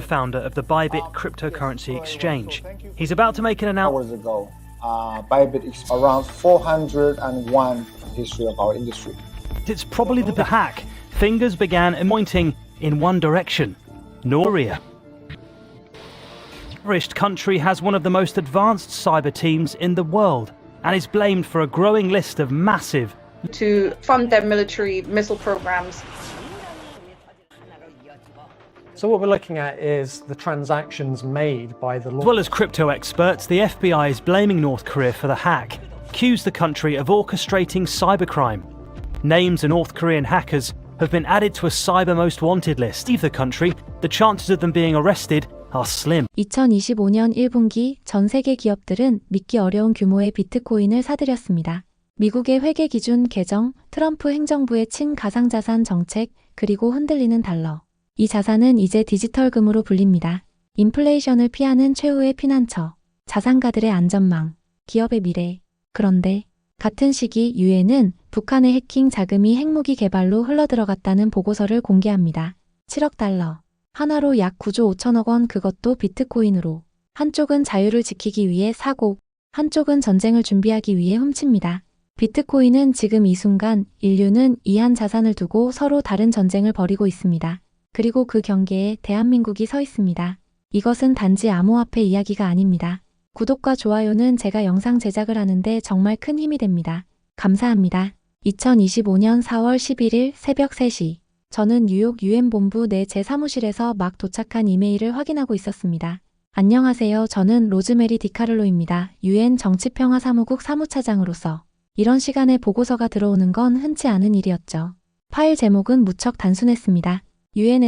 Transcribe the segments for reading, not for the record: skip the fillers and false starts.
founder of the Bybit cryptocurrency exchange. He's about to make an announcement. Hours ago, Bybit is around 401 history of our industry. It's probably the hack. Fingers began pointing in one direction, North Korea. The country has one of the most advanced cyber teams in the world and is blamed for a growing list of massive to fund their military missile programs. So what we're looking at is the transactions made by the law. As well as crypto experts, the FBI is blaming North Korea for the hack, accused the country of orchestrating cybercrime. Names of North Korean hackers have been added to a cyber most wanted list. Leave the country, the chances of them being arrested are slim. 2025년 1분기 전 세계 기업들은 믿기 어려운 규모의 비트코인을 사들였습니다. 미국의 회계 기준 개정, 트럼프 행정부의 친가상자산 정책, 그리고 흔들리는 달러. 이 자산은 이제 디지털금으로 불립니다. 인플레이션을 피하는 최후의 피난처, 자산가들의 안전망, 기업의 미래. 그런데 같은 시기 유엔은 북한의 해킹 자금이 핵무기 개발로 흘러들어갔다는 보고서를 공개합니다. 7억 달러. 하나로 약 9조 5천억 원, 그것도 비트코인으로. 한쪽은 자유를 지키기 위해 사고, 한쪽은 전쟁을 준비하기 위해 훔칩니다. 비트코인은 지금 이 순간 인류는 이 한 자산을 두고 서로 다른 전쟁을 벌이고 있습니다. 그리고 그 경계에 대한민국이 서 있습니다. 이것은 단지 암호화폐 이야기가 아닙니다. 구독과 좋아요는 제가 영상 제작을 하는데 정말 큰 힘이 됩니다. 감사합니다. 2025년 4월 11일 새벽 3시. 저는 뉴욕 유엔 본부 내 제 사무실에서 막 도착한 이메일을 확인하고 있었습니다. 안녕하세요. 저는 로즈메리 디카를로입니다. 유엔 정치평화 사무국 사무차장으로서 이런 시간에 보고서가 들어오는 건 흔치 않은 일이었죠. 파일 제목은 무척 단순했습니다.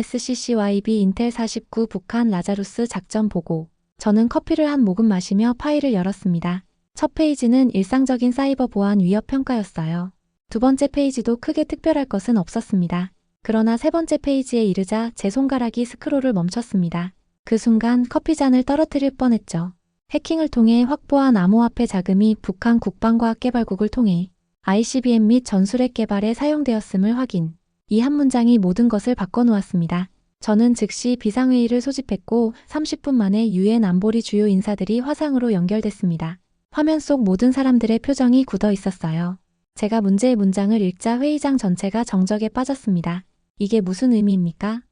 UNSCCYB 인텔 49 북한 라자루스 작전 보고. 저는 커피를 한 모금 마시며 파일을 열었습니다. 첫 페이지는 일상적인 사이버 보안 위협 평가였어요. 두 번째 페이지도 크게 특별할 것은 없었습니다. 그러나 세 번째 페이지에 이르자 제 손가락이 스크롤을 멈췄습니다. 그 순간 커피잔을 떨어뜨릴 뻔했죠. 해킹을 통해 확보한 암호화폐 자금이 북한 국방과학개발국을 통해 ICBM 및 전술핵 개발에 사용되었음을 확인. 이 한 문장이 모든 것을 바꿔놓았습니다. 저는 즉시 비상회의를 소집했고 30분 만에 유엔 안보리 주요 인사들이 화상으로 연결됐습니다. 화면 속 모든 사람들의 표정이 굳어 있었어요. 제가 문제의 문장을 읽자 회의장 전체가 정적에 빠졌습니다. 이게 무슨 의미입니까?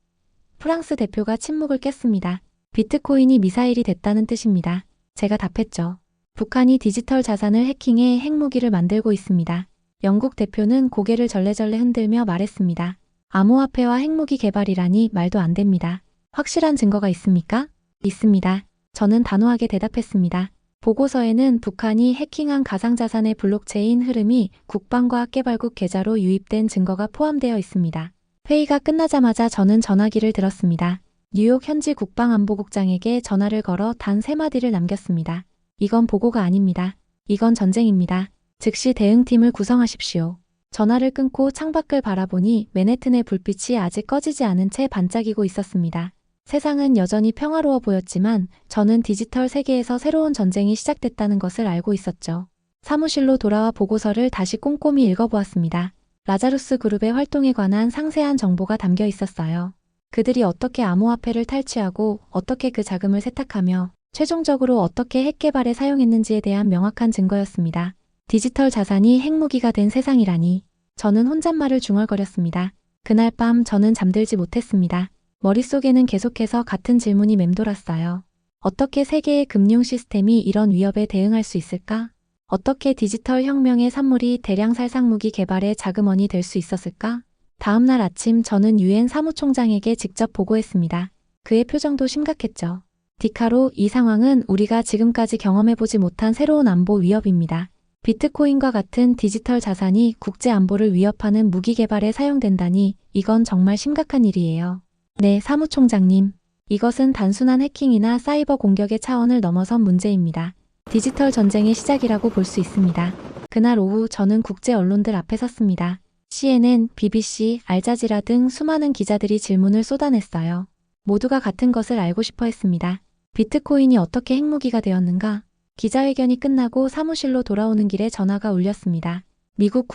프랑스 대표가 침묵을 깼습니다. 비트코인이 미사일이 됐다는 뜻입니다. 제가 답했죠. 북한이 디지털 자산을 해킹해 핵무기를 만들고 있습니다. 영국 대표는 고개를 절레절레 흔들며 말했습니다. 암호화폐와 핵무기 개발이라니 말도 안 됩니다. 확실한 증거가 있습니까? 있습니다. 저는 단호하게 대답했습니다. 보고서에는 북한이 해킹한 가상자산의 블록체인 흐름이 국방과학개발국 계좌로 유입된 증거가 포함되어 있습니다. 회의가 끝나자마자 저는 전화기를 들었습니다. 뉴욕 현지 국방안보국장에게 전화를 걸어 단 3마디를 남겼습니다. 이건 보고가 아닙니다. 이건 전쟁입니다. 즉시 대응팀을 구성하십시오. 전화를 끊고 창밖을 바라보니 맨해튼의 불빛이 아직 꺼지지 않은 채 반짝이고 있었습니다. 세상은 여전히 평화로워 보였지만 저는 디지털 세계에서 새로운 전쟁이 시작됐다는 것을 알고 있었죠. 사무실로 돌아와 보고서를 다시 꼼꼼히 읽어보았습니다. 라자루스 그룹의 활동에 관한 상세한 정보가 담겨 있었어요. 그들이 어떻게 암호화폐를 탈취하고 어떻게 그 자금을 세탁하며 최종적으로 어떻게 핵 개발에 사용했는지에 대한 명확한 증거였습니다. 디지털 자산이 핵무기가 된 세상이라니. 저는 혼잣말을 중얼거렸습니다. 그날 밤 저는 잠들지 못했습니다. 머릿속에는 계속해서 같은 질문이 맴돌았어요. 어떻게 세계의 금융 시스템이 이런 위협에 대응할 수 있을까? 어떻게 디지털 혁명의 산물이 대량 살상무기 개발의 자금원이 될 수 있었을까? 다음 날 아침 저는 유엔 사무총장에게 직접 보고했습니다. 그의 표정도 심각했죠. 디카로, 이 상황은 우리가 지금까지 경험해보지 못한 새로운 안보 위협입니다. 비트코인과 같은 디지털 자산이 국제 안보를 위협하는 무기 개발에 사용된다니 이건 정말 심각한 일이에요. 네, 사무총장님. 이것은 단순한 해킹이나 사이버 공격의 차원을 넘어선 문제입니다. 디지털 전쟁의 시작이라고 볼 수 있습니다. 그날 오후 저는 국제 언론들 앞에 섰습니다. CNN, BBC, 알자지라 등 수많은 기자들이 질문을 쏟아냈어요. 모두가 같은 것을 알고 싶어 했습니다. 비트코인이 어떻게 핵무기가 되었는가? 기자회견이 끝나고 사무실로 돌아오는 길에 전화가 울렸습니다. 미국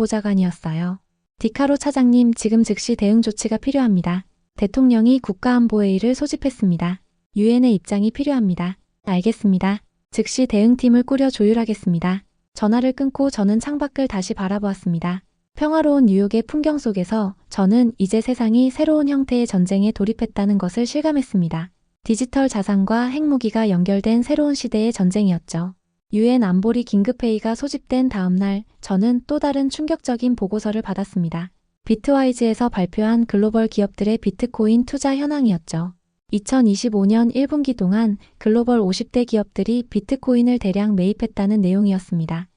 국가안보보좌관이었어요. 디카로 차장님, 지금 즉시 대응 조치가 필요합니다. 대통령이 국가안보회의를 소집했습니다. 유엔의 입장이 필요합니다. 알겠습니다. 즉시 대응팀을 꾸려 조율하겠습니다. 전화를 끊고 저는 창밖을 다시 바라보았습니다. 평화로운 뉴욕의 풍경 속에서 저는 이제 세상이 새로운 형태의 전쟁에 돌입했다는 것을 실감했습니다. 디지털 자산과 핵무기가 연결된 새로운 시대의 전쟁이었죠. 유엔 안보리 긴급회의가 소집된 다음 날 저는 또 다른 충격적인 보고서를 받았습니다. 비트와이즈에서 발표한 글로벌 기업들의 비트코인 투자 현황이었죠. 2025년 1분기 동안 글로벌 50대 기업들이 비트코인을 대량 매입했다는 내용이었습니다.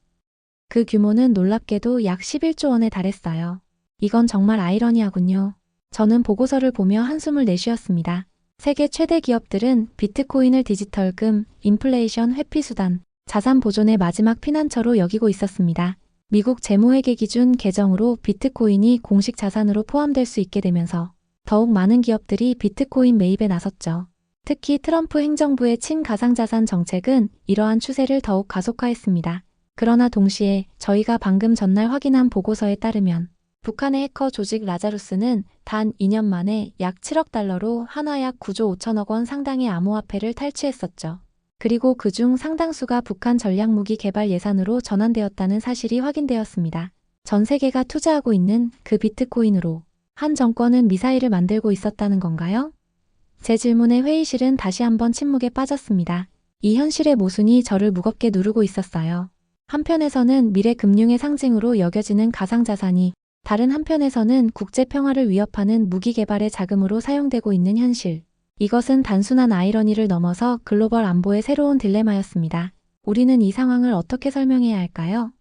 그 규모는 놀랍게도 약 11조 원에 달했어요. 이건 정말 아이러니하군요. 저는 보고서를 보며 한숨을 내쉬었습니다. 세계 최대 기업들은 비트코인을 디지털금, 인플레이션 회피 수단, 자산 보존의 마지막 피난처로 여기고 있었습니다. 미국 재무회계 기준 개정으로 비트코인이 공식 자산으로 포함될 수 있게 되면서 더욱 많은 기업들이 비트코인 매입에 나섰죠. 특히 트럼프 행정부의 친가상자산 정책은 이러한 추세를 더욱 가속화했습니다. 그러나 동시에 저희가 방금 전날 확인한 보고서에 따르면 북한의 해커 조직 라자루스는 단 2년 만에 약 7억 달러로 한화 약 9조 5천억 원 상당의 암호화폐를 탈취했었죠. 그리고 그중 상당수가 북한 전략무기 개발 예산으로 전환되었다는 사실이 확인되었습니다. 전 세계가 투자하고 있는 그 비트코인으로 한 정권은 미사일을 만들고 있었다는 건가요? 제 질문에 회의실은 다시 한번 침묵에 빠졌습니다. 이 현실의 모순이 저를 무겁게 누르고 있었어요. 한편에서는 미래 금융의 상징으로 여겨지는 가상자산이 다른 한편에서는 국제 평화를 위협하는 무기 개발의 자금으로 사용되고 있는 현실. 이것은 단순한 아이러니를 넘어서 글로벌 안보의 새로운 딜레마였습니다. 우리는 이 상황을 어떻게 설명해야 할까요?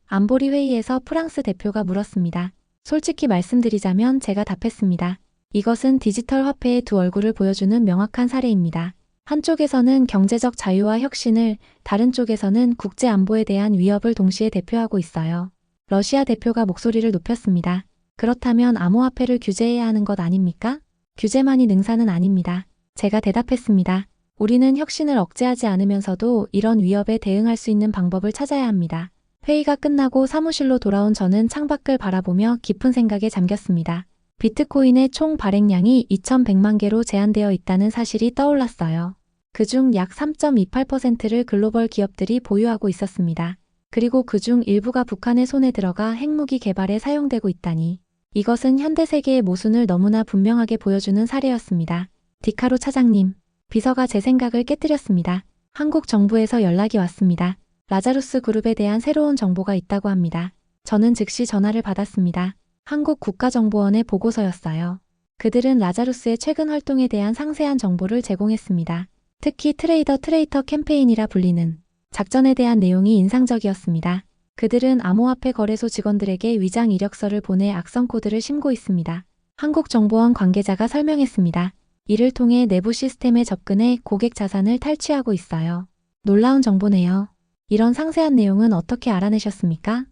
안보리 회의에서 프랑스 대표가 물었습니다. 솔직히 말씀드리자면 제가 답했습니다. 이것은 디지털 화폐의 두 얼굴을 보여주는 명확한 사례입니다. 한쪽에서는 경제적 자유와 혁신을, 다른 쪽에서는 국제 안보에 대한 위협을 동시에 대표하고 있어요. 러시아 대표가 목소리를 높였습니다. 그렇다면 암호화폐를 규제해야 하는 것 아닙니까? 규제만이 능사는 아닙니다. 제가 대답했습니다. 우리는 혁신을 억제하지 않으면서도 이런 위협에 대응할 수 있는 방법을 찾아야 합니다. 회의가 끝나고 사무실로 돌아온 저는 창밖을 바라보며 깊은 생각에 잠겼습니다. 비트코인의 총 발행량이 2,100만 개로 제한되어 있다는 사실이 떠올랐어요. 그중 약 3.28%를 글로벌 기업들이 보유하고 있었습니다. 그리고 그중 일부가 북한의 손에 들어가 핵무기 개발에 사용되고 있다니. 이것은 현대 세계의 모순을 너무나 분명하게 보여주는 사례였습니다. 디카로 차장님, 비서가 제 생각을 깨뜨렸습니다. 한국 정부에서 연락이 왔습니다. 라자루스 그룹에 대한 새로운 정보가 있다고 합니다. 저는 즉시 전화를 받았습니다. 한국 국가정보원의 보고서였어요. 그들은 라자루스의 최근 활동에 대한 상세한 정보를 제공했습니다. 특히 트레이터 캠페인이라 불리는 작전에 대한 내용이 인상적이었습니다. 그들은 암호화폐 거래소 직원들에게 위장 이력서를 보내 악성 코드를 심고 있습니다. 한국정보원 관계자가 설명했습니다. 이를 통해 내부 시스템에 접근해 고객 자산을 탈취하고 있어요. 놀라운 정보네요. 이런 상세한 내용은 어떻게 알아내셨습니까?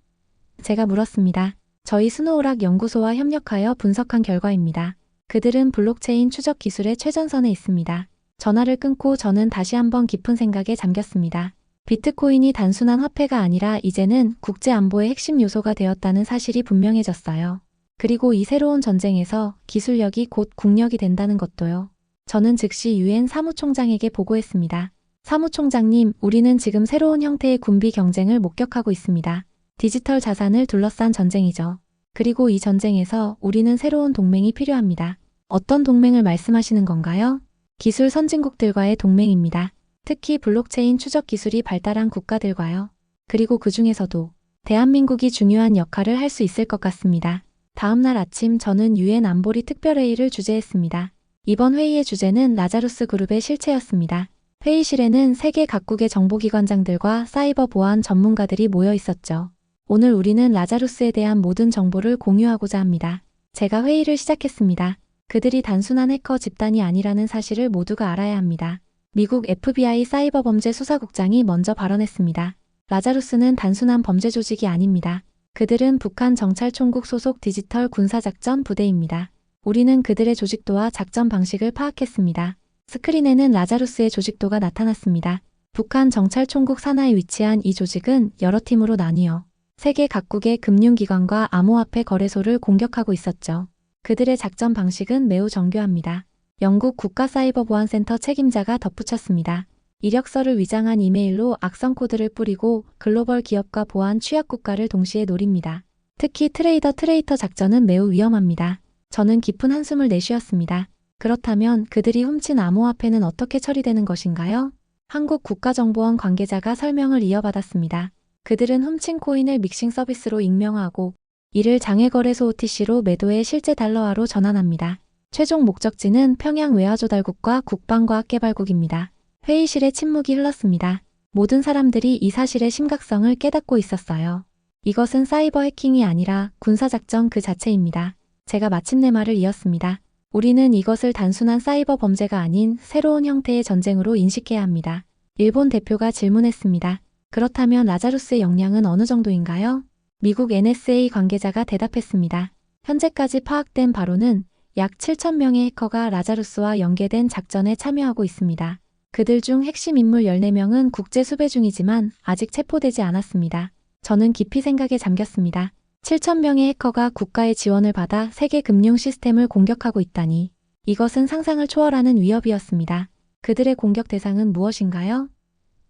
제가 물었습니다. 저희 스노우락 연구소와 협력하여 분석한 결과입니다. 그들은 블록체인 추적 기술의 최전선에 있습니다. 전화를 끊고 저는 다시 한번 깊은 생각에 잠겼습니다. 비트코인이 단순한 화폐가 아니라 이제는 국제 안보의 핵심 요소가 되었다는 사실이 분명해졌어요. 그리고 이 새로운 전쟁에서 기술력이 곧 국력이 된다는 것도요. 저는 즉시 유엔 사무총장에게 보고했습니다. 사무총장님, 우리는 지금 새로운 형태의 군비 경쟁을 목격하고 있습니다. 디지털 자산을 둘러싼 전쟁이죠. 그리고 이 전쟁에서 우리는 새로운 동맹이 필요합니다. 어떤 동맹을 말씀하시는 건가요? 기술 선진국들과의 동맹입니다. 특히 블록체인 추적 기술이 발달한 국가들과요. 그리고 그 중에서도 대한민국이 중요한 역할을 할 수 있을 것 같습니다. 다음 날 아침 저는 유엔 안보리 특별회의를 주재했습니다. 이번 회의의 주제는 라자루스 그룹의 실체였습니다. 회의실에는 세계 각국의 정보기관장들과 사이버 보안 전문가들이 모여 있었죠. 오늘 우리는 라자루스에 대한 모든 정보를 공유하고자 합니다. 제가 회의를 시작했습니다. 그들이 단순한 해커 집단이 아니라는 사실을 모두가 알아야 합니다. 미국 FBI 사이버범죄수사국장이 먼저 발언했습니다. 라자루스는 단순한 범죄 조직이 아닙니다. 그들은 북한 정찰총국 소속 디지털 군사작전 부대입니다. 우리는 그들의 조직도와 작전 방식을 파악했습니다. 스크린에는 라자루스의 조직도가 나타났습니다. 북한 정찰총국 산하에 위치한 이 조직은 여러 팀으로 나뉘어 세계 각국의 금융기관과 암호화폐 거래소를 공격하고 있었죠. 그들의 작전 방식은 매우 정교합니다. 영국 국가사이버보안센터 책임자가 덧붙였습니다. 이력서를 위장한 이메일로 악성 코드를 뿌리고 글로벌 기업과 보안 취약 국가를 동시에 노립니다. 특히 트레이터 작전은 매우 위험합니다. 저는 깊은 한숨을 내쉬었습니다. 그렇다면 그들이 훔친 암호화폐는 어떻게 처리되는 것인가요? 한국 국가정보원 관계자가 설명을 이어받았습니다. 그들은 훔친 코인을 믹싱 서비스로 익명화하고 이를 장외거래소 OTC로 매도해 실제 달러화로 전환합니다. 최종 목적지는 평양 외화조달국과 국방과학개발국입니다. 회의실에 침묵이 흘렀습니다. 모든 사람들이 이 사실의 심각성을 깨닫고 있었어요. 이것은 사이버 해킹이 아니라 군사작전 그 자체입니다. 제가 마침내 말을 이었습니다. 우리는 이것을 단순한 사이버 범죄가 아닌 새로운 형태의 전쟁으로 인식해야 합니다. 일본 대표가 질문했습니다. 그렇다면 라자루스의 역량은 어느 정도인가요? 미국 NSA 관계자가 대답했습니다. 현재까지 파악된 바로는 약 7,000명의 해커가 라자루스와 연계된 작전에 참여하고 있습니다. 그들 중 핵심 인물 14명은 국제 수배 중이지만 아직 체포되지 않았습니다. 저는 깊이 생각에 잠겼습니다. 7,000명의 해커가 국가의 지원을 받아 세계 금융 시스템을 공격하고 있다니. 이것은 상상을 초월하는 위협이었습니다. 그들의 공격 대상은 무엇인가요?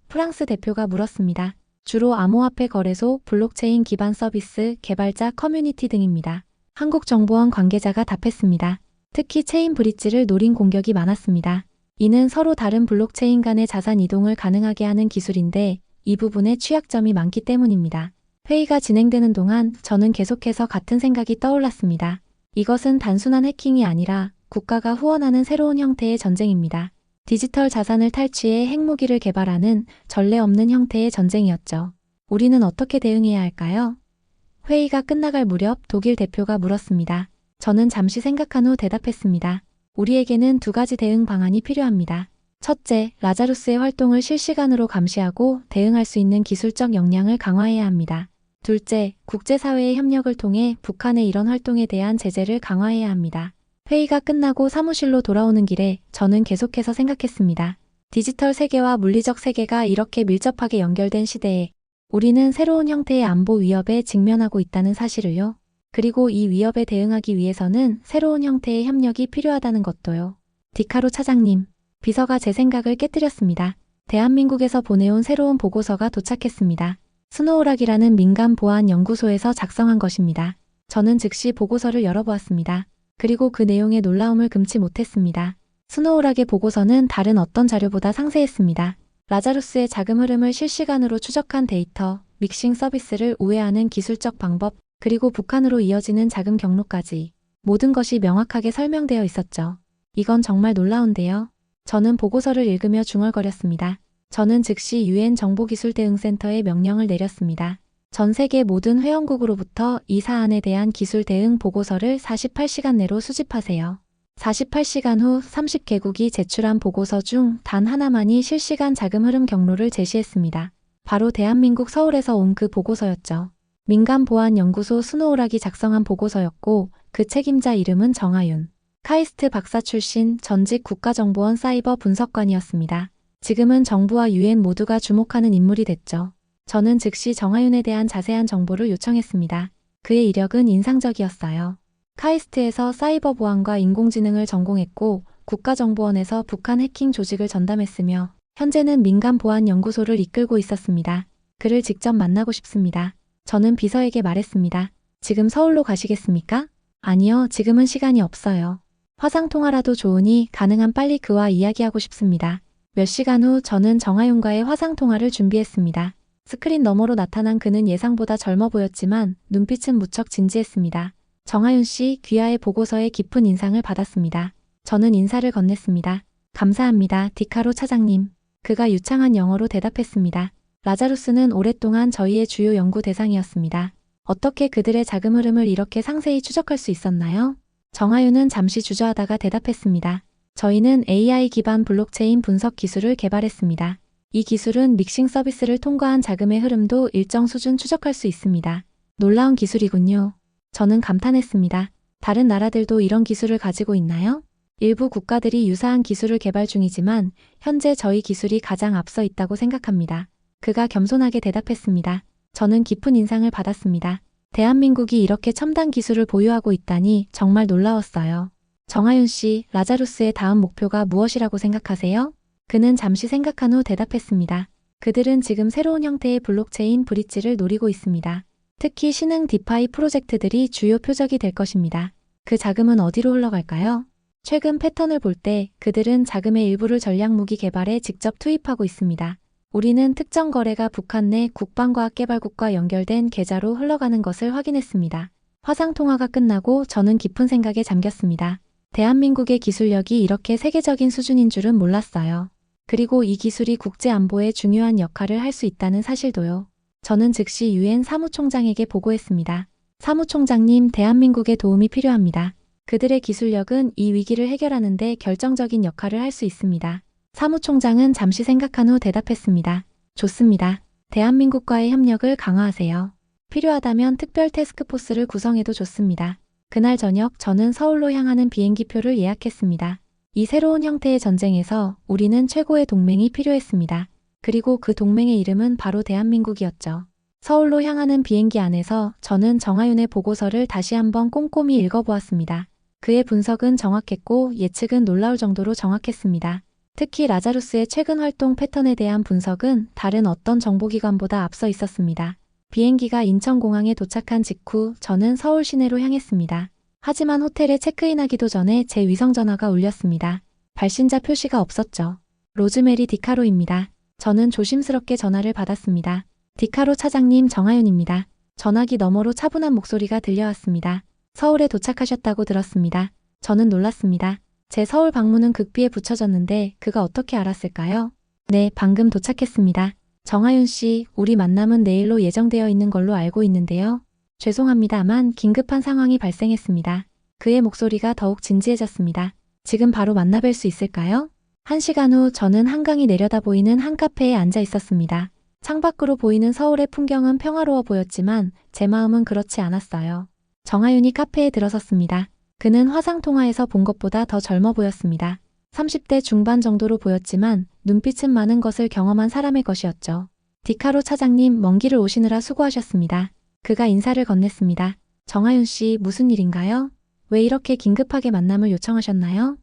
프랑스 대표가 물었습니다. 주로 암호화폐 거래소, 블록체인 기반 서비스, 개발자, 커뮤니티 등입니다. 한국정보원 관계자가 답했습니다. 특히 체인 브릿지를 노린 공격이 많았습니다. 이는 서로 다른 블록체인 간의 자산 이동을 가능하게 하는 기술인데 이 부분에 취약점이 많기 때문입니다. 회의가 진행되는 동안 저는 계속해서 같은 생각이 떠올랐습니다. 이것은 단순한 해킹이 아니라 국가가 후원하는 새로운 형태의 전쟁입니다. 디지털 자산을 탈취해 핵무기를 개발하는 전례 없는 형태의 전쟁이었죠. 우리는 어떻게 대응해야 할까요? 회의가 끝나갈 무렵 독일 대표가 물었습니다. 저는 잠시 생각한 후 대답했습니다. 우리에게는 두 가지 대응 방안이 필요합니다. 첫째, 라자루스의 활동을 실시간으로 감시하고 대응할 수 있는 기술적 역량을 강화해야 합니다. 둘째, 국제사회의 협력을 통해 북한의 이런 활동에 대한 제재를 강화해야 합니다. 회의가 끝나고 사무실로 돌아오는 길에 저는 계속해서 생각했습니다. 디지털 세계와 물리적 세계가 이렇게 밀접하게 연결된 시대에 우리는 새로운 형태의 안보 위협에 직면하고 있다는 사실을요. 그리고 이 위협에 대응하기 위해서는 새로운 형태의 협력이 필요하다는 것도요. 디카로 차장님, 비서가 제 생각을 깨뜨렸습니다. 대한민국에서 보내온 새로운 보고서가 도착했습니다. 스노우락이라는 민간 보안 연구소에서 작성한 것입니다. 저는 즉시 보고서를 열어보았습니다. 그리고 그 내용에 놀라움을 금치 못했습니다. 스노우락의 보고서는 다른 어떤 자료보다 상세했습니다. 라자루스의 자금 흐름을 실시간으로 추적한 데이터, 믹싱 서비스를 우회하는 기술적 방법, 그리고 북한으로 이어지는 자금 경로까지 모든 것이 명확하게 설명되어 있었죠. 이건 정말 놀라운데요. 저는 보고서를 읽으며 중얼거렸습니다. 저는 즉시 UN 정보기술대응센터에 명령을 내렸습니다. 전 세계 모든 회원국으로부터 이 사안에 대한 기술 대응 보고서를 48시간 내로 수집하세요. 48시간 후 30개국이 제출한 보고서 중 단 하나만이 실시간 자금 흐름 경로를 제시했습니다. 바로 대한민국 서울에서 온 그 보고서였죠. 민간보안연구소 스노우락이 작성한 보고서였고 그 책임자 이름은 정하윤. 카이스트 박사 출신 전직 국가정보원 사이버 분석관이었습니다. 지금은 정부와 UN 모두가 주목하는 인물이 됐죠. 저는 즉시 정하윤에 대한 자세한 정보를 요청했습니다. 그의 이력은 인상적이었어요. 카이스트에서 사이버 보안과 인공지능을 전공했고 국가정보원에서 북한 해킹 조직을 전담했으며 현재는 민간보안연구소를 이끌고 있었습니다. 그를 직접 만나고 싶습니다. 저는 비서에게 말했습니다. 지금 서울로 가시겠습니까? 아니요, 지금은 시간이 없어요. 화상통화라도 좋으니 가능한 빨리 그와 이야기하고 싶습니다. 몇 시간 후 저는 정하윤과의 화상통화를 준비했습니다. 스크린 너머로 나타난 그는 예상보다 젊어 보였지만 눈빛은 무척 진지했습니다. 정하윤 씨, 귀하의 보고서에 깊은 인상을 받았습니다. 저는 인사를 건넸습니다. 감사합니다, 디카로 차장님. 그가 유창한 영어로 대답했습니다. 라자루스는 오랫동안 저희의 주요 연구 대상이었습니다. 어떻게 그들의 자금 흐름을 이렇게 상세히 추적할 수 있었나요? 정하윤은 잠시 주저하다가 대답했습니다. 저희는 AI 기반 블록체인 분석 기술을 개발했습니다. 이 기술은 믹싱 서비스를 통과한 자금의 흐름도 일정 수준 추적할 수 있습니다. 놀라운 기술이군요. 저는 감탄했습니다. 다른 나라들도 이런 기술을 가지고 있나요? 일부 국가들이 유사한 기술을 개발 중이지만 현재 저희 기술이 가장 앞서 있다고 생각합니다. 그가 겸손하게 대답했습니다. 저는 깊은 인상을 받았습니다. 대한민국이 이렇게 첨단 기술을 보유하고 있다니 정말 놀라웠어요. 정하윤 씨, 라자루스의 다음 목표가 무엇이라고 생각하세요? 그는 잠시 생각한 후 대답했습니다. 그들은 지금 새로운 형태의 블록체인 브릿지를 노리고 있습니다. 특히 신흥 디파이 프로젝트들이 주요 표적이 될 것입니다. 그 자금은 어디로 흘러갈까요? 최근 패턴을 볼 때 그들은 자금의 일부를 전략무기 개발에 직접 투입하고 있습니다. 우리는 특정 거래가 북한 내 국방과학개발국과 연결된 계좌로 흘러가는 것을 확인했습니다. 화상통화가 끝나고 저는 깊은 생각에 잠겼습니다. 대한민국의 기술력이 이렇게 세계적인 수준인 줄은 몰랐어요. 그리고 이 기술이 국제 안보에 중요한 역할을 할 수 있다는 사실도요. 저는 즉시 유엔 사무총장에게 보고했습니다. 사무총장님, 대한민국의 도움이 필요합니다. 그들의 기술력은 이 위기를 해결하는 데 결정적인 역할을 할 수 있습니다. 사무총장은 잠시 생각한 후 대답했습니다. 좋습니다. 대한민국과의 협력을 강화하세요. 필요하다면 특별 태스크포스를 구성해도 좋습니다. 그날 저녁 저는 서울로 향하는 비행기표를 예약했습니다. 이 새로운 형태의 전쟁에서 우리는 최고의 동맹이 필요했습니다. 그리고 그 동맹의 이름은 바로 대한민국이었죠. 서울로 향하는 비행기 안에서 저는 정하윤의 보고서를 다시 한번 꼼꼼히 읽어보았습니다. 그의 분석은 정확했고 예측은 놀라울 정도로 정확했습니다. 특히 라자루스의 최근 활동 패턴에 대한 분석은 다른 어떤 정보기관보다 앞서 있었습니다. 비행기가 인천공항에 도착한 직후 저는 서울 시내로 향했습니다. 하지만 호텔에 체크인하기도 전에 제 위성전화가 울렸습니다. 발신자 표시가 없었죠. 로즈메리 디카로입니다. 저는 조심스럽게 전화를 받았습니다. 디카로 차장님, 정하윤입니다. 전화기 너머로 차분한 목소리가 들려왔습니다. 서울에 도착하셨다고 들었습니다. 저는 놀랐습니다. 제 서울 방문은 극비에 붙여졌는데 그가 어떻게 알았을까요? 네, 방금 도착했습니다. 정하윤 씨, 우리 만남은 내일로 예정되어 있는 걸로 알고 있는데요. 죄송합니다만 긴급한 상황이 발생했습니다. 그의 목소리가 더욱 진지해졌습니다. 지금 바로 만나뵐 수 있을까요? 1시간 후 저는 한강이 내려다 보이는 한 카페에 앉아 있었습니다. 창밖으로 보이는 서울의 풍경은 평화로워 보였지만 제 마음은 그렇지 않았어요. 정하윤이 카페에 들어섰습니다. 그는 화상통화에서 본 것보다 더 젊어 보였습니다. 30대 중반 정도로 보였지만 눈빛은 많은 것을 경험한 사람의 것이었죠. 디카로 차장님, 먼 길을 오시느라 수고하셨습니다. 그가 인사를 건넸습니다. 정하윤 씨, 무슨 일인가요? 왜 이렇게 긴급하게 만남을 요청하셨나요?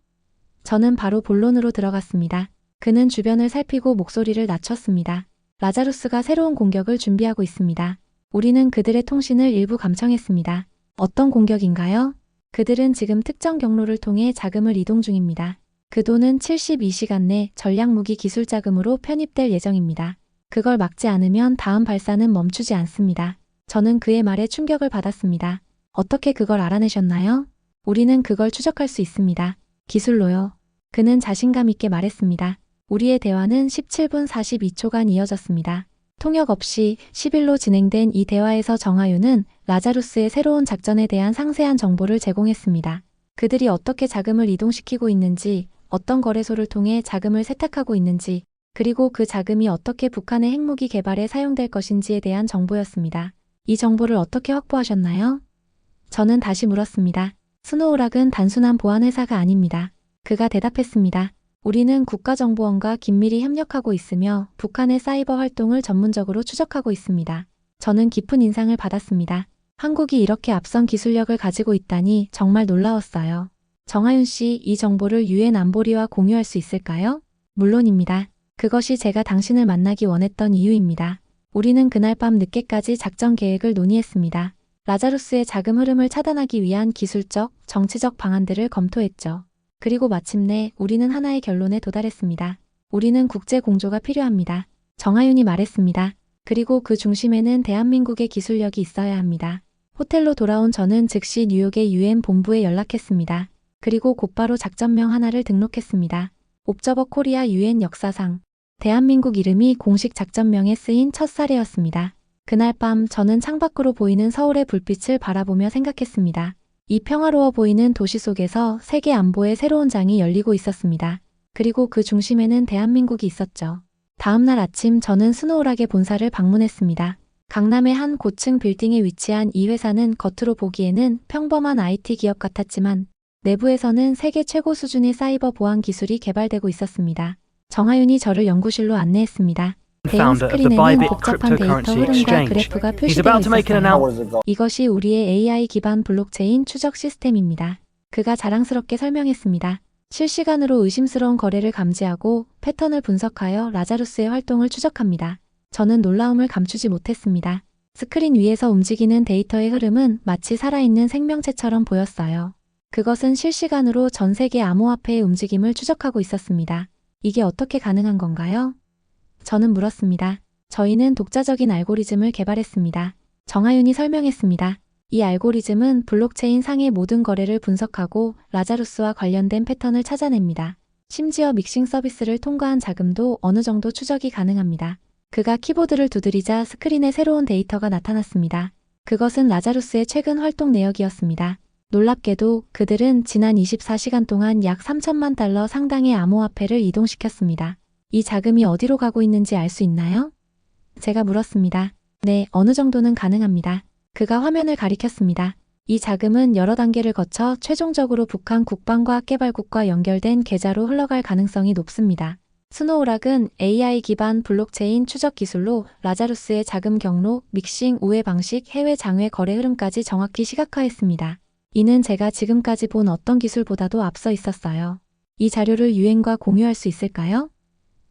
저는 바로 본론으로 들어갔습니다. 그는 주변을 살피고 목소리를 낮췄습니다. 라자루스가 새로운 공격을 준비하고 있습니다. 우리는 그들의 통신을 일부 감청했습니다. 어떤 공격인가요? 그들은 지금 특정 경로를 통해 자금을 이동 중입니다. 그 돈은 72시간 내 전략무기 기술 자금으로 편입될 예정입니다. 그걸 막지 않으면 다음 발사는 멈추지 않습니다. 저는 그의 말에 충격을 받았습니다. 어떻게 그걸 알아내셨나요? 우리는 그걸 추적할 수 있습니다. 기술로요. 그는 자신감 있게 말했습니다. 우리의 대화는 17분 42초간 이어졌습니다. 통역 없이 10일로 진행된 이 대화에서 정하윤은 라자루스의 새로운 작전에 대한 상세한 정보를 제공했습니다. 그들이 어떻게 자금을 이동시키고 있는지, 어떤 거래소를 통해 자금을 세탁하고 있는지, 그리고 그 자금이 어떻게 북한의 핵무기 개발에 사용될 것인지에 대한 정보였습니다. 이 정보를 어떻게 확보하셨나요? 저는 다시 물었습니다. 스노우락은 단순한 보안회사가 아닙니다. 그가 대답했습니다. 우리는 국가정보원과 긴밀히 협력하고 있으며 북한의 사이버 활동을 전문적으로 추적하고 있습니다. 저는 깊은 인상을 받았습니다. 한국이 이렇게 앞선 기술력을 가지고 있다니 정말 놀라웠어요. 정하윤 씨, 이 정보를 유엔 안보리와 공유할 수 있을까요? 물론입니다. 그것이 제가 당신을 만나기 원했던 이유입니다. 우리는 그날 밤 늦게까지 작전 계획을 논의했습니다. 라자루스의 자금 흐름을 차단하기 위한 기술적, 정치적 방안들을 검토했죠. 그리고 마침내 우리는 하나의 결론에 도달했습니다. 우리는 국제 공조가 필요합니다. 정하윤이 말했습니다. 그리고 그 중심에는 대한민국의 기술력이 있어야 합니다. 호텔로 돌아온 저는 즉시 뉴욕의 유엔 본부에 연락했습니다. 그리고 곧바로 작전명 하나를 등록했습니다. 옵저버 코리아 유엔 역사상 대한민국 이름이 공식 작전명에 쓰인 첫 사례였습니다. 그날 밤 저는 창밖으로 보이는 서울의 불빛을 바라보며 생각했습니다. 이 평화로워 보이는 도시 속에서 세계 안보의 새로운 장이 열리고 있었습니다. 그리고 그 중심에는 대한민국이 있었죠. 다음 날 아침 저는 스노우락의 본사를 방문했습니다. 강남의 한 고층 빌딩에 위치한 이 회사는 겉으로 보기에는 평범한 IT 기업 같았지만 내부에서는 세계 최고 수준의 사이버 보안 기술이 개발되고 있었습니다. 정하윤이 저를 연구실로 안내했습니다. 대형 founder of the 스크린에는 Bybit 복잡한 데이터 cryptocurrency 흐름과 exchange. 그래프가 He's 표시되어 about to make an 있었어요. announcement. Hours ago. 이것이 우리의 AI 기반 블록체인 추적 시스템입니다. 그가 자랑스럽게 설명했습니다. 실시간으로 의심스러운 거래를 감지하고 패턴을 분석하여 라자루스의 활동을 추적합니다. 저는 놀라움을 감추지 못했습니다. 스크린 위에서 움직이는 데이터의 흐름은 마치 살아있는 생명체처럼 보였어요. 그것은 실시간으로 전 세계 암호화폐의 움직임을 추적하고 있었습니다. 이게 어떻게 가능한 건가요? 저는 물었습니다. 저희는 독자적인 알고리즘을 개발했습니다. 정하윤이 설명했습니다. 이 알고리즘은 블록체인 상의 모든 거래를 분석하고 라자루스와 관련된 패턴을 찾아냅니다. 심지어 믹싱 서비스를 통과한 자금도 어느 정도 추적이 가능합니다. 그가 키보드를 두드리자 스크린에 새로운 데이터가 나타났습니다. 그것은 라자루스의 최근 활동 내역이었습니다. 놀랍게도 그들은 지난 24시간 동안 약 3천만 달러 상당의 암호화폐를 이동시켰습니다. 이 자금이 어디로 가고 있는지 알 수 있나요? 제가 물었습니다. 네, 어느 정도는 가능합니다. 그가 화면을 가리켰습니다. 이 자금은 여러 단계를 거쳐 최종적으로 북한 국방과학 개발국과 연결된 계좌로 흘러갈 가능성이 높습니다. 스노우락은 AI 기반 블록체인 추적 기술로 라자루스의 자금 경로, 믹싱, 우회 방식, 해외 장외 거래 흐름까지 정확히 시각화했습니다. 이는 제가 지금까지 본 어떤 기술보다도 앞서 있었어요. 이 자료를 유엔과 공유할 수 있을까요?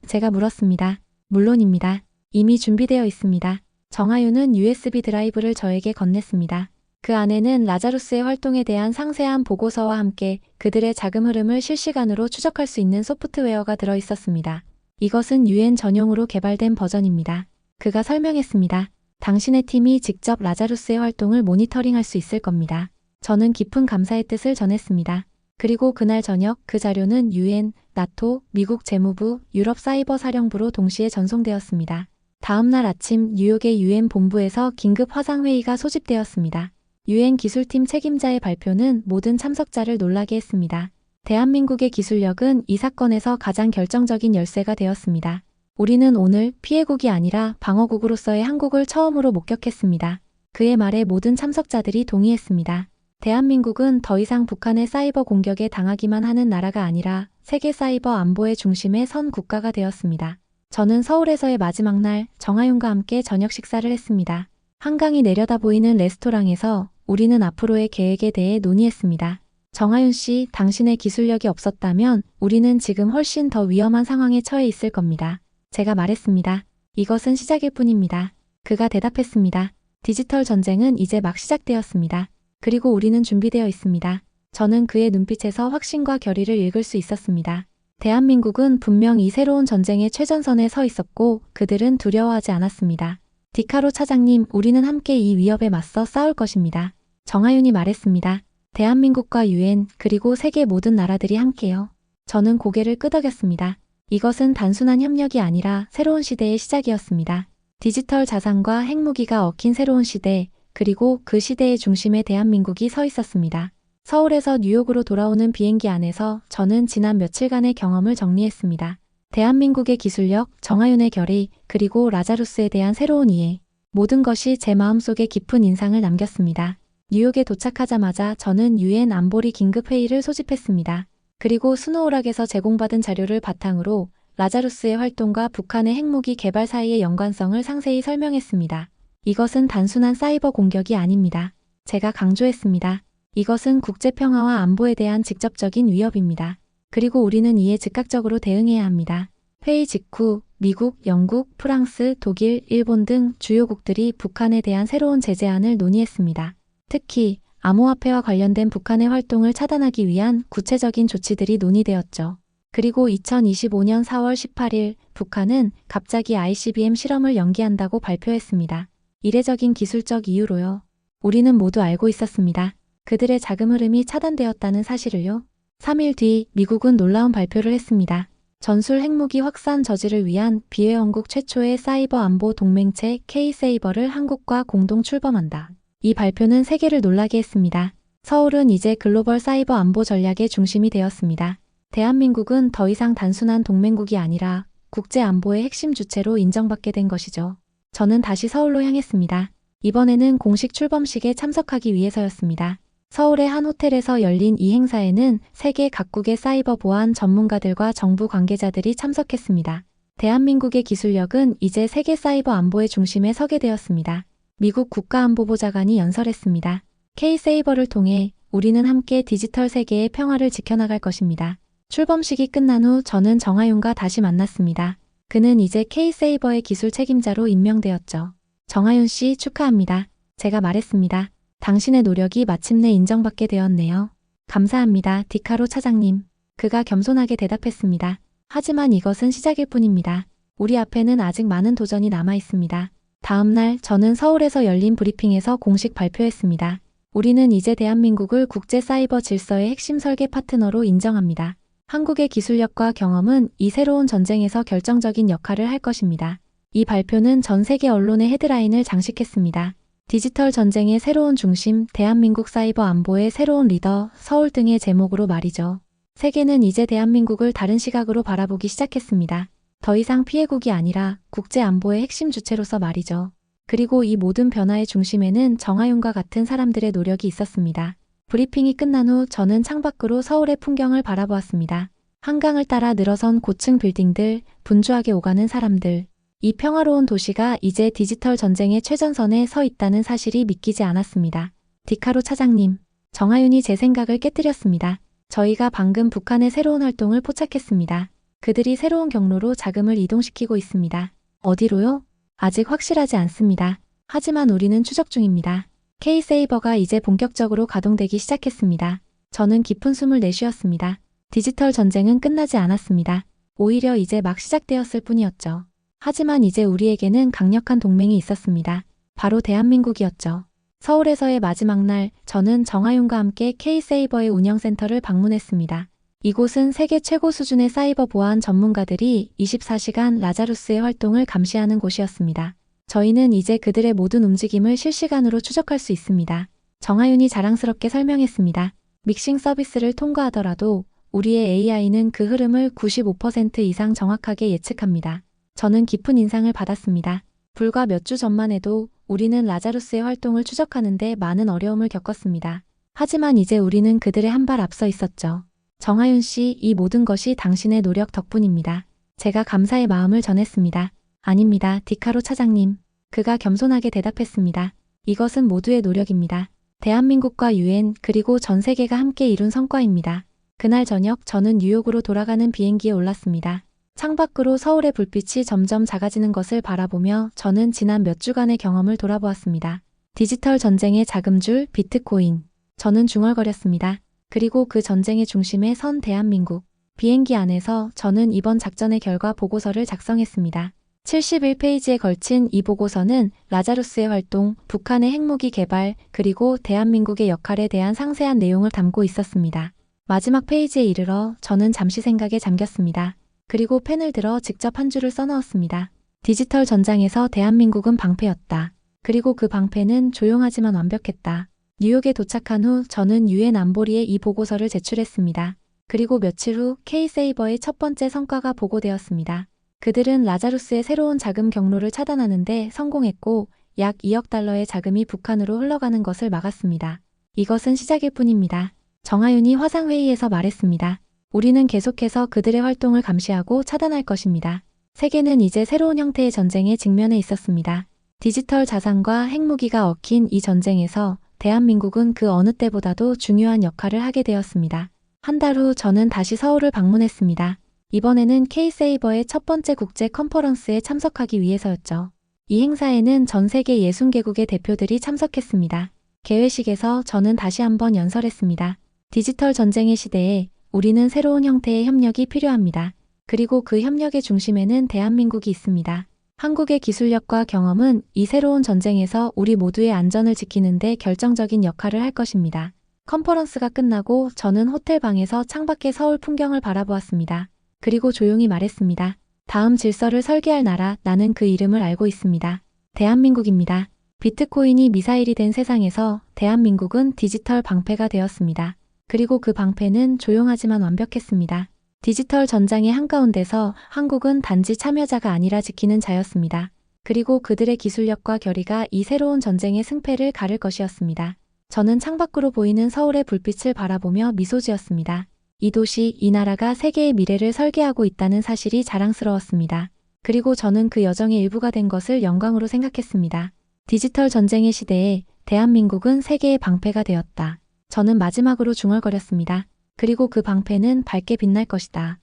제가 물었습니다. 물론입니다. 이미 준비되어 있습니다. 정하윤은 USB 드라이브를 저에게 건넸습니다. 그 안에는 라자루스의 활동에 대한 상세한 보고서와 함께 그들의 자금 흐름을 실시간으로 추적할 수 있는 소프트웨어가 들어 있었습니다. 이것은 유엔 전용으로 개발된 버전입니다. 그가 설명했습니다. 당신의 팀이 직접 라자루스의 활동을 모니터링할 수 있을 겁니다. 저는 깊은 감사의 뜻을 전했습니다. 그리고 그날 저녁 그 자료는 유엔, 나토, 미국 재무부, 유럽 사이버 사령부로 동시에 전송되었습니다. 다음 날 아침 뉴욕의 유엔 본부에서 긴급 화상회의가 소집되었습니다. 유엔 기술팀 책임자의 발표는 모든 참석자를 놀라게 했습니다. 대한민국의 기술력은 이 사건에서 가장 결정적인 열쇠가 되었습니다. 우리는 오늘 피해국이 아니라 방어국으로서의 한국을 처음으로 목격했습니다. 그의 말에 모든 참석자들이 동의했습니다. 대한민국은 더 이상 북한의 사이버 공격에 당하기만 하는 나라가 아니라 세계 사이버 안보의 중심에 선 국가가 되었습니다. 저는 서울에서의 마지막 날 정하윤과 함께 저녁 식사를 했습니다. 한강이 내려다 보이는 레스토랑에서 우리는 앞으로의 계획에 대해 논의했습니다. 정하윤 씨, 당신의 기술력이 없었다면 우리는 지금 훨씬 더 위험한 상황에 처해 있을 겁니다. 제가 말했습니다. 이것은 시작일 뿐입니다. 그가 대답했습니다. 디지털 전쟁은 이제 막 시작되었습니다. 그리고 우리는 준비되어 있습니다. 저는 그의 눈빛에서 확신과 결의를 읽을 수 있었습니다. 대한민국은 분명 이 새로운 전쟁의 최전선에 서 있었고 그들은 두려워하지 않았습니다. 디카로 차장님, 우리는 함께 이 위협에 맞서 싸울 것입니다. 정하윤이 말했습니다. 대한민국과 유엔 그리고 세계 모든 나라들이 함께요. 저는 고개를 끄덕였습니다. 이것은 단순한 협력이 아니라 새로운 시대의 시작이었습니다. 디지털 자산과 핵무기가 얽힌 새로운 시대, 그리고 그 시대의 중심에 대한민국이 서 있었습니다. 서울에서 뉴욕으로 돌아오는 비행기 안에서 저는 지난 며칠간의 경험을 정리했습니다. 대한민국의 기술력, 정하윤의 결의, 그리고 라자루스에 대한 새로운 이해. 모든 것이 제 마음속에 깊은 인상을 남겼습니다. 뉴욕에 도착하자마자 저는 유엔 안보리 긴급회의를 소집했습니다. 그리고 스노우락에서 제공받은 자료를 바탕으로 라자루스의 활동과 북한의 핵무기 개발 사이의 연관성을 상세히 설명했습니다. 이것은 단순한 사이버 공격이 아닙니다. 제가 강조했습니다. 이것은 국제평화와 안보에 대한 직접적인 위협입니다. 그리고 우리는 이에 즉각적으로 대응해야 합니다. 회의 직후 미국, 영국, 프랑스, 독일, 일본 등 주요국들이 북한에 대한 새로운 제재안을 논의했습니다. 특히 암호화폐와 관련된 북한의 활동을 차단하기 위한 구체적인 조치들이 논의되었죠. 그리고 2025년 4월 18일 북한은 갑자기 ICBM 실험을 연기한다고 발표했습니다. 이례적인 기술적 이유로요. 우리는 모두 알고 있었습니다. 그들의 자금 흐름이 차단되었다는 사실을요. 3일 뒤 미국은 놀라운 발표를 했습니다. 전술 핵무기 확산 저지를 위한 비회원국 최초의 사이버 안보 동맹체 K-세이버를 한국과 공동 출범한다. 이 발표는 세계를 놀라게 했습니다. 서울은 이제 글로벌 사이버 안보 전략의 중심이 되었습니다. 대한민국은 더 이상 단순한 동맹국이 아니라 국제 안보의 핵심 주체로 인정받게 된 것이죠. 저는 다시 서울로 향했습니다. 이번에는 공식 출범식에 참석하기 위해서였습니다. 서울의 한 호텔에서 열린 이 행사에는 세계 각국의 사이버 보안 전문가들과 정부 관계자들이 참석했습니다. 대한민국의 기술력은 이제 세계 사이버 안보의 중심에 서게 되었습니다. 미국 국가안보보좌관이 연설했습니다. K-세이버를 통해 우리는 함께 디지털 세계의 평화를 지켜나갈 것입니다. 출범식이 끝난 후 저는 정하윤과 다시 만났습니다. 그는 이제 K-세이버의 기술 책임자로 임명되었죠. 정하윤 씨 축하합니다. 제가 말했습니다. 당신의 노력이 마침내 인정받게 되었네요. 감사합니다, 디카로 차장님. 그가 겸손하게 대답했습니다. 하지만 이것은 시작일 뿐입니다. 우리 앞에는 아직 많은 도전이 남아 있습니다. 다음 날 저는 서울에서 열린 브리핑에서 공식 발표했습니다. 우리는 이제 대한민국을 국제 사이버 질서의 핵심 설계 파트너로 인정합니다. 한국의 기술력과 경험은 이 새로운 전쟁에서 결정적인 역할을 할 것입니다. 이 발표는 전 세계 언론의 헤드라인을 장식했습니다. 디지털 전쟁의 새로운 중심, 대한민국 사이버 안보의 새로운 리더, 서울 등의 제목으로 말이죠. 세계는 이제 대한민국을 다른 시각으로 바라보기 시작했습니다. 더 이상 피해국이 아니라 국제 안보의 핵심 주체로서 말이죠. 그리고 이 모든 변화의 중심에는 정하윤과 같은 사람들의 노력이 있었습니다. 브리핑이 끝난 후 저는 창밖으로 서울의 풍경을 바라보았습니다. 한강을 따라 늘어선 고층 빌딩들, 분주하게 오가는 사람들. 이 평화로운 도시가 이제 디지털 전쟁의 최전선에 서 있다는 사실이 믿기지 않았습니다. 디카로 차장님, 정하윤이 제 생각을 깨뜨렸습니다. 저희가 방금 북한의 새로운 활동을 포착했습니다. 그들이 새로운 경로로 자금을 이동시키고 있습니다. 어디로요? 아직 확실하지 않습니다. 하지만 우리는 추적 중입니다. K-세이버가 이제 본격적으로 가동되기 시작했습니다. 저는 깊은 숨을 내쉬었습니다. 디지털 전쟁은 끝나지 않았습니다. 오히려 이제 막 시작되었을 뿐이었죠. 하지만 이제 우리에게는 강력한 동맹이 있었습니다. 바로 대한민국이었죠. 서울에서의 마지막 날, 저는 정하윤과 함께 K-세이버의 운영센터를 방문했습니다. 이곳은 세계 최고 수준의 사이버 보안 전문가들이 24시간 라자루스의 활동을 감시하는 곳이었습니다. 저희는 이제 그들의 모든 움직임을 실시간으로 추적할 수 있습니다. 정하윤이 자랑스럽게 설명했습니다. 믹싱 서비스를 통과하더라도 우리의 AI는 그 흐름을 95% 이상 정확하게 예측합니다. 저는 깊은 인상을 받았습니다. 불과 몇 주 전만 해도 우리는 라자루스의 활동을 추적하는데 많은 어려움을 겪었습니다. 하지만 이제 우리는 그들의 한 발 앞서 있었죠. 정하윤 씨, 이 모든 것이 당신의 노력 덕분입니다. 제가 감사의 마음을 전했습니다. 아닙니다, 디카로 차장님. 그가 겸손하게 대답했습니다. 이것은 모두의 노력입니다. 대한민국과 UN 그리고 전 세계가 함께 이룬 성과입니다. 그날 저녁 저는 뉴욕으로 돌아가는 비행기에 올랐습니다. 창밖으로 서울의 불빛이 점점 작아지는 것을 바라보며 저는 지난 몇 주간의 경험을 돌아보았습니다. 디지털 전쟁의 자금줄, 비트코인. 저는 중얼거렸습니다. 그리고 그 전쟁의 중심에 선 대한민국. 비행기 안에서 저는 이번 작전의 결과 보고서를 작성했습니다. 71페이지에 걸친 이 보고서는 라자루스의 활동, 북한의 핵무기 개발, 그리고 대한민국의 역할에 대한 상세한 내용을 담고 있었습니다. 마지막 페이지에 이르러 저는 잠시 생각에 잠겼습니다. 그리고 펜을 들어 직접 한 줄을 써넣었습니다. 디지털 전장에서 대한민국은 방패였다. 그리고 그 방패는 조용하지만 완벽했다. 뉴욕에 도착한 후 저는 UN 안보리에 이 보고서를 제출했습니다. 그리고 며칠 후 K-세이버의 첫 번째 성과가 보고되었습니다. 그들은 라자루스의 새로운 자금 경로를 차단하는데 성공했고 약 2억 달러의 자금이 북한으로 흘러가는 것을 막았습니다. 이것은 시작일 뿐입니다. 정하윤이 화상회의에서 말했습니다. 우리는 계속해서 그들의 활동을 감시하고 차단할 것입니다. 세계는 이제 새로운 형태의 전쟁에 직면해 있었습니다. 디지털 자산과 핵무기가 얽힌 이 전쟁에서 대한민국은 그 어느 때보다도 중요한 역할을 하게 되었습니다. 한 달 후 저는 다시 서울을 방문했습니다. 이번에는 K-세이버의 첫 번째 국제 컨퍼런스에 참석하기 위해서였죠. 이 행사에는 전 세계 60개국의 대표들이 참석했습니다. 개회식에서 저는 다시 한번 연설했습니다. 디지털 전쟁의 시대에 우리는 새로운 형태의 협력이 필요합니다. 그리고 그 협력의 중심에는 대한민국이 있습니다. 한국의 기술력과 경험은 이 새로운 전쟁에서 우리 모두의 안전을 지키는 데 결정적인 역할을 할 것입니다. 컨퍼런스가 끝나고 저는 호텔 방에서 창밖의 서울 풍경을 바라보았습니다. 그리고 조용히 말했습니다. 다음 질서를 설계할 나라, 나는 그 이름을 알고 있습니다. 대한민국입니다. 비트코인이 미사일이 된 세상에서 대한민국은 디지털 방패가 되었습니다. 그리고 그 방패는 조용하지만 완벽했습니다. 디지털 전장의 한가운데서 한국은 단지 참여자가 아니라 지키는 자였습니다. 그리고 그들의 기술력과 결의가 이 새로운 전쟁의 승패를 가를 것이었습니다. 저는 창밖으로 보이는 서울의 불빛을 바라보며 미소 지었습니다. 이 도시, 이 나라가 세계의 미래를 설계하고 있다는 사실이 자랑스러웠습니다. 그리고 저는 그 여정의 일부가 된 것을 영광으로 생각했습니다. 디지털 전쟁의 시대에 대한민국은 세계의 방패가 되었다. 저는 마지막으로 중얼거렸습니다. 그리고 그 방패는 밝게 빛날 것이다.